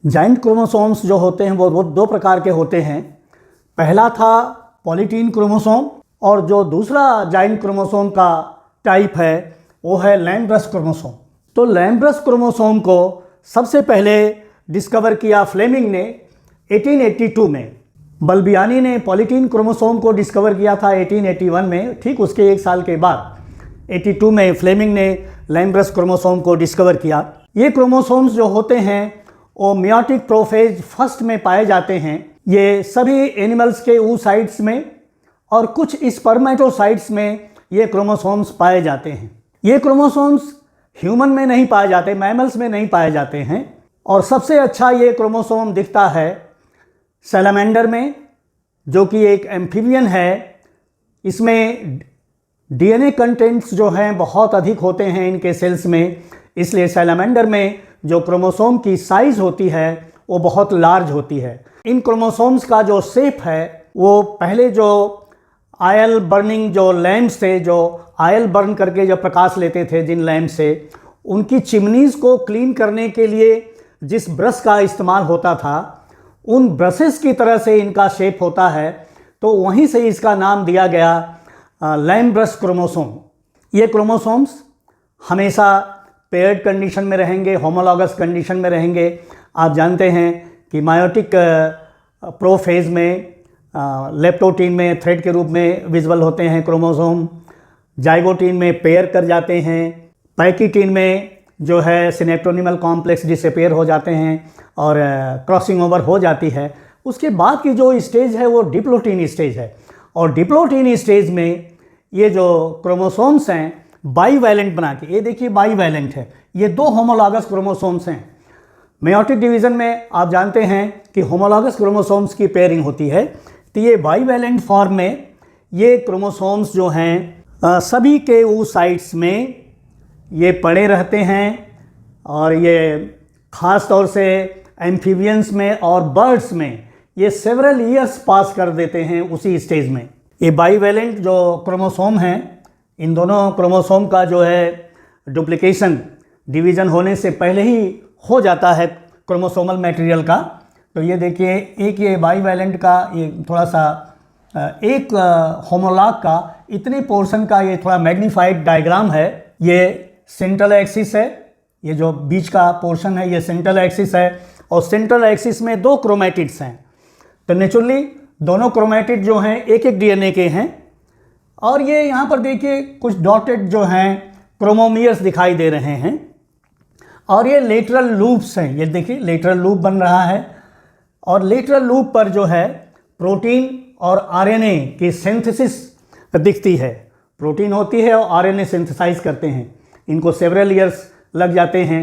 Giant chromosomes जो होते हैं वो दो प्रकार के होते हैं। पहला था पॉलीटीन क्रोमोसोम और जो दूसरा जाइंट क्रोमोसोम का टाइप है वो है लैम्ब्रस क्रोमोसोम। तो लैम्ब्रस क्रोमोसोम को सबसे पहले डिस्कवर किया फ्लेमिंग ने 1882 में। बल्बियानी ने पॉलीटीन क्रोमोसोम को डिस्कवर किया था 1881 में। ठीक उसके एक साल के बाद 82 में फ्लेमिंग ने लैम्ब्रस क्रोमोसोम को डिस्कवर किया। ये क्रोमोसोम्स जो होते हैं वो मियोटिक प्रोफेज फर्स्ट में पाए जाते हैं। ये सभी एनिमल्स के oocytes में और कुछ स्पर्मेटोसाइट्स में ये क्रोमोसोम्स पाए जाते हैं। ये क्रोमोसोम्स ह्यूमन में नहीं पाए जाते, मैमल्स में नहीं पाए जाते हैं। और सबसे अच्छा ये क्रोमोसोम दिखता है सैलामेंडर में, जो कि एक एम्फीबियन है। इसमें डीएनए कंटेंट्स जो हैं बहुत अधिक होते हैं इनके सेल्स में, इसलिए सैलामेंडर में जो क्रोमोसोम की साइज़ होती है वो बहुत लार्ज होती है। इन क्रोमोसोम्स का जो शेप है वो पहले जो आयल बर्निंग जो लैम्प्स थे, जो आयल बर्न करके जो प्रकाश लेते थे जिन लैम्प से, उनकी चिमनीज़ को क्लीन करने के लिए जिस ब्रश का इस्तेमाल होता था उन ब्रशेस की तरह से इनका शेप होता है। तो वहीं से इसका नाम दिया गया लैम्ब्रस क्रोमोसोम। ये क्रोमोसोम्स हमेशा पेयर्ड कंडीशन में रहेंगे, होमोलॉगस कंडीशन में रहेंगे। आप जानते हैं कि मायोटिक प्रोफेज में लेप्टोटीन में थ्रेड के रूप में विजिबल होते हैं क्रोमोसोम, जाइगोटीन में पेयर कर जाते हैं, पैकीटीन में जो है सिनेप्टोनिमल कॉम्प्लेक्स डिसअपीयर हो जाते हैं और क्रॉसिंग ओवर हो जाती है। उसके बाद की जो स्टेज है वो डिप्लोटीन स्टेज है। और डिप्लोटीन स्टेज में ये जो क्रोमोसोम्स हैं बाईवैलेंट बना के, ये देखिए बाईवैलेंट है, ये दो होमोलॉगस क्रोमोसोम्स हैं। मेयोटिक डिवीज़न में आप जानते हैं कि होमोलॉगस क्रोमोसोम्स की पेयरिंग होती है। तो ये बाईवैलेंट फॉर्म में ये क्रोमोसोम्स जो हैं सभी के oocytes में ये पड़े रहते हैं। और ये ख़ास तौर से एम्फीबियंस में और बर्ड्स में ये सेवरल ईयर्स पास कर देते हैं उसी स्टेज में। ये बाईवैलेंट जो क्रोमोसोम हैं, इन दोनों क्रोमोसोम का जो है डुप्लीकेशन डिवीज़न होने से पहले ही हो जाता है क्रोमोसोमल मटेरियल का। तो ये देखिए एक ये बाईवैलेंट का ये थोड़ा सा एक होमोलॉग का इतने पोर्शन का ये थोड़ा मैग्नीफाइड डायग्राम है। ये सेंट्रल एक्सिस है, ये जो बीच का पोर्शन है ये सेंट्रल एक्सिस है और सेंट्रल एक्सिस में दो क्रोमेटिड्स हैं। तो नेचुरली दोनों क्रोमेटिड जो हैं एक एक डीएनए के हैं। और ये यहाँ पर देखिए कुछ डॉटेड जो हैं क्रोमोमियर्स दिखाई दे रहे हैं और ये लेटरल लूप्स हैं। ये देखिए लेटरल लूप बन रहा है और लेटरल लूप पर जो है प्रोटीन और आरएनए की सिंथेसिस दिखती है। प्रोटीन होती है और आरएनए सिंथेसाइज करते हैं। इनको सेवरल ईयर्स लग जाते हैं।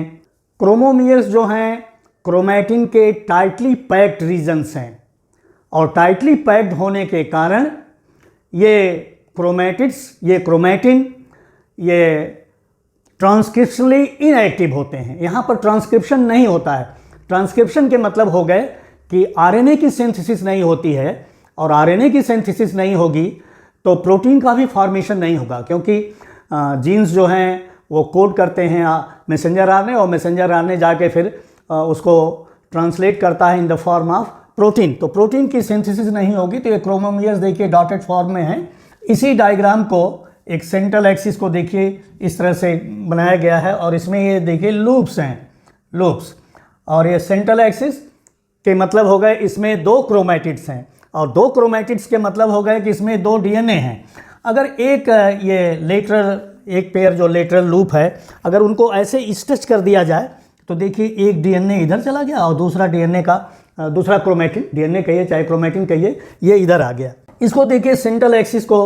क्रोमोमियर्स जो हैं क्रोमैटिन के टाइटली पैक्ड रीजन्स हैं और टाइटली पैक्ड होने के कारण ये क्रोमैटिड्स, ये क्रोमैटिन, ये ट्रांसक्रिप्शनली इनएक्टिव होते हैं। यहाँ पर ट्रांसक्रिप्शन नहीं होता है। ट्रांसक्रिप्शन के मतलब हो गए कि आरएनए की सिंथेसिस नहीं होती है और आरएनए की सिंथेसिस नहीं होगी तो प्रोटीन का भी फॉर्मेशन नहीं होगा, क्योंकि जीन्स जो हैं वो कोड करते हैं मैसेंजर आरएनए और मैसेंजर आरएनए जाके फिर उसको ट्रांसलेट करता है in the form of protein. तो प्रोटीन की सिंथेसिस नहीं होगी। तो ये क्रोमोमियर्स देखिए डॉटेड फॉर्म में है। इसी डायग्राम को एक सेंट्रल एक्सिस को देखिए इस तरह से बनाया गया है और इसमें ये देखिए लूप्स हैं, लूप्स। और ये सेंट्रल एक्सिस के मतलब हो गए इसमें दो क्रोमैटिड्स हैं और दो क्रोमैटिड्स के मतलब हो गए कि इसमें दो डीएनए हैं। अगर एक ये लेटरल एक पेयर जो लेटरल लूप है अगर उनको ऐसे स्ट्रेच कर दिया जाए तो देखिए एक डीएनए इधर चला गया और दूसरा डीएनए का दूसरा क्रोमैटिन, डीएनए कहिए चाहे क्रोमैटिन कहिए, ये इधर आ गया। इसको देखिए सेंट्रल एक्सिस को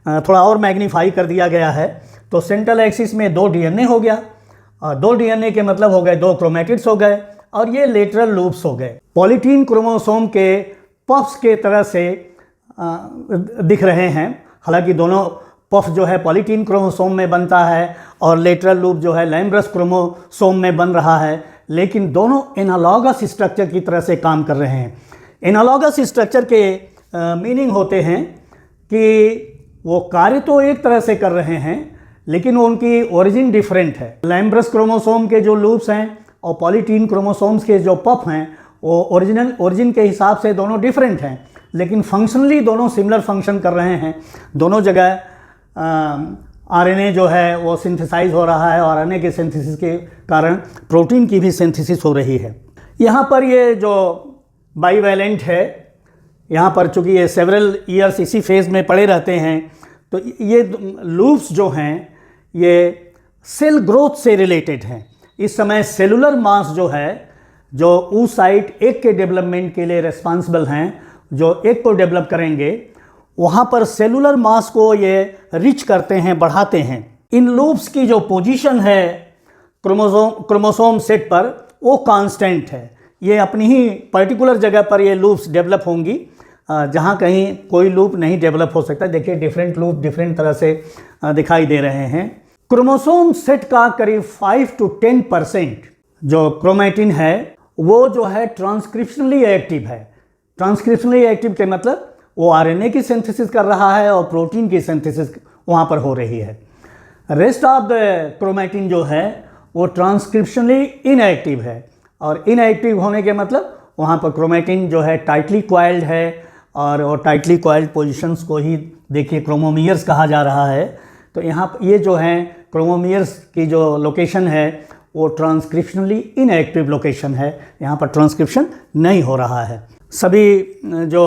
थोड़ा और मैग्नीफाई कर दिया गया है। तो सेंट्रल एक्सिस में दो डीएनए हो गया और दो डीएनए के मतलब हो गए दो क्रोमैटिड्स हो गए और ये लेटरल लूप्स हो गए। पॉलीटीन क्रोमोसोम के पफ्स के तरह से दिख रहे हैं। हालांकि दोनों पफ जो है पॉलीटीन क्रोमोसोम में बनता है और लेटरल लूप जो है लैम्ब्रस क्रोमोसोम में बन रहा है, लेकिन दोनों एनालॉगस स्ट्रक्चर की तरह से काम कर रहे हैं। एनालॉगस स्ट्रक्चर के मीनिंग होते हैं कि वो कार्य तो एक तरह से कर रहे हैं लेकिन उनकी ओरिजिन डिफरेंट है। लैम्ब्रस क्रोमोसोम के जो लूप्स हैं और पॉलीटीन क्रोमोसोम्स के जो पफ हैं वो ओरिजिन के हिसाब से दोनों डिफरेंट हैं, लेकिन फंक्शनली दोनों सिमिलर फंक्शन कर रहे हैं। दोनों जगह आरएनए जो है वो सिंथेसाइज हो रहा है और आरएनए के सिंथेसिस के कारण प्रोटीन की भी सिंथेसिस हो रही है। यहाँ पर ये जो बाईवैलेंट है, यहाँ पर चूँकि ये सेवरल ईयर्स इसी फेज़ में पड़े रहते हैं, तो ये लूप्स जो हैं ये सेल ग्रोथ से रिलेटेड हैं। इस समय सेलुलर मास जो है, जो उस साइट एक के डेवलपमेंट के लिए रिस्पॉन्सिबल हैं, जो एक को डेवलप करेंगे, वहाँ पर सेलुलर मास को ये रिच करते हैं, बढ़ाते हैं। इन लूप्स की जो पोजीशन है क्रोमोसोम सेट पर वो कांस्टेंट है। ये अपनी ही पर्टिकुलर जगह पर ये लूप्स डेवलप होंगी, जहाँ कहीं कोई लूप नहीं डेवलप हो सकता। देखिए डिफरेंट लूप डिफरेंट तरह से दिखाई दे रहे हैं। क्रोमोसोम सेट का करीब 5 to 10% जो क्रोमैटिन है वो जो है ट्रांसक्रिप्शनली एक्टिव है। ट्रांसक्रिप्शनली एक्टिव के मतलब वो आरएनए की सिंथेसिस कर रहा है और प्रोटीन की सिंथेसिस वहाँ पर हो रही है। रेस्ट ऑफ द क्रोमैटिन जो है वो ट्रांसक्रिप्शनली इनएक्टिव है, और इनएक्टिव होने के मतलब वहाँ पर क्रोमैटिन जो है टाइटली कॉइल्ड है, और वो टाइटली कॉइल्ड पोजीशंस को ही देखिए क्रोमोमियर्स कहा जा रहा है। तो यहाँ ये जो हैं क्रोमोमियर्स की जो लोकेशन है वो ट्रांसक्रिप्शनली इनएक्टिव लोकेशन है, यहाँ पर ट्रांसक्रिप्शन नहीं हो रहा है। सभी जो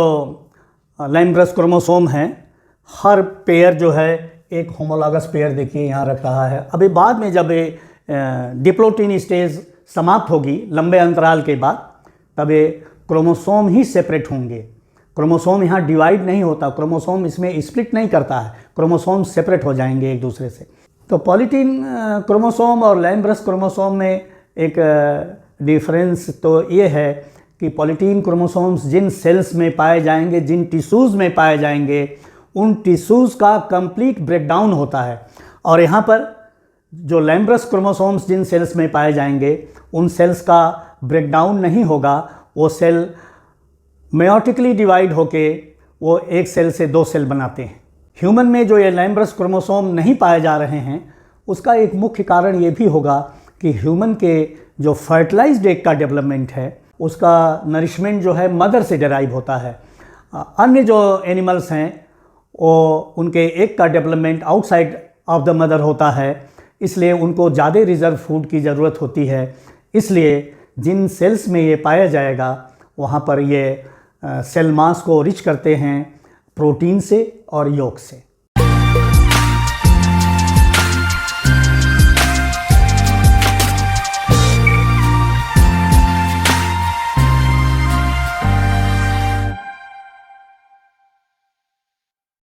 लाइमब्रस क्रोमोसोम हैं, हर पेयर जो है एक होमोलॉगस पेयर देखिए यहाँ रख रहा है। अभी बाद में जब ये डिप्लोटीन स्टेज समाप्त होगी लंबे अंतराल के बाद, तब ये क्रोमोसोम ही सेपरेट होंगे। क्रोमोसोम यहाँ डिवाइड नहीं होता, क्रोमोसोम इसमें स्प्लिट नहीं करता है, क्रोमोसोम सेपरेट हो जाएंगे एक दूसरे से। तो पॉलीटीन क्रोमोसोम और लाइमब्रस क्रोमोसोम में एक डिफरेंस तो ये है कि पॉलीटीन क्रोमोसोम्स जिन सेल्स में पाए जाएंगे, जिन टिश्यूज़ में पाए जाएंगे, उन टिश्यूज़ का कंप्लीट ब्रेकडाउन होता है। और यहाँ पर जो लाइमब्रस क्रोमोसोम्स जिन सेल्स में पाए जाएंगे उन सेल्स का ब्रेकडाउन नहीं होगा, वो सेल मेयोटिकली डिवाइड होके वो एक सेल से दो सेल बनाते हैं। ह्यूमन में जो ये लाइमब्रस क्रोमोसोम नहीं पाए जा रहे हैं उसका एक मुख्य कारण ये भी होगा कि ह्यूमन के जो फर्टिलाइज्ड एग का डेवलपमेंट है उसका नरिशमेंट जो है मदर से डेराइव होता है। अन्य जो एनिमल्स हैं वो उनके एग का development outside of the mother होता है, इसलिए उनको ज़्यादा रिजर्व फूड की ज़रूरत होती है। इसलिए जिन सेल्स में ये पाया जाएगा वहाँ पर ये सेल मास को रिच करते हैं प्रोटीन से और यॉक से।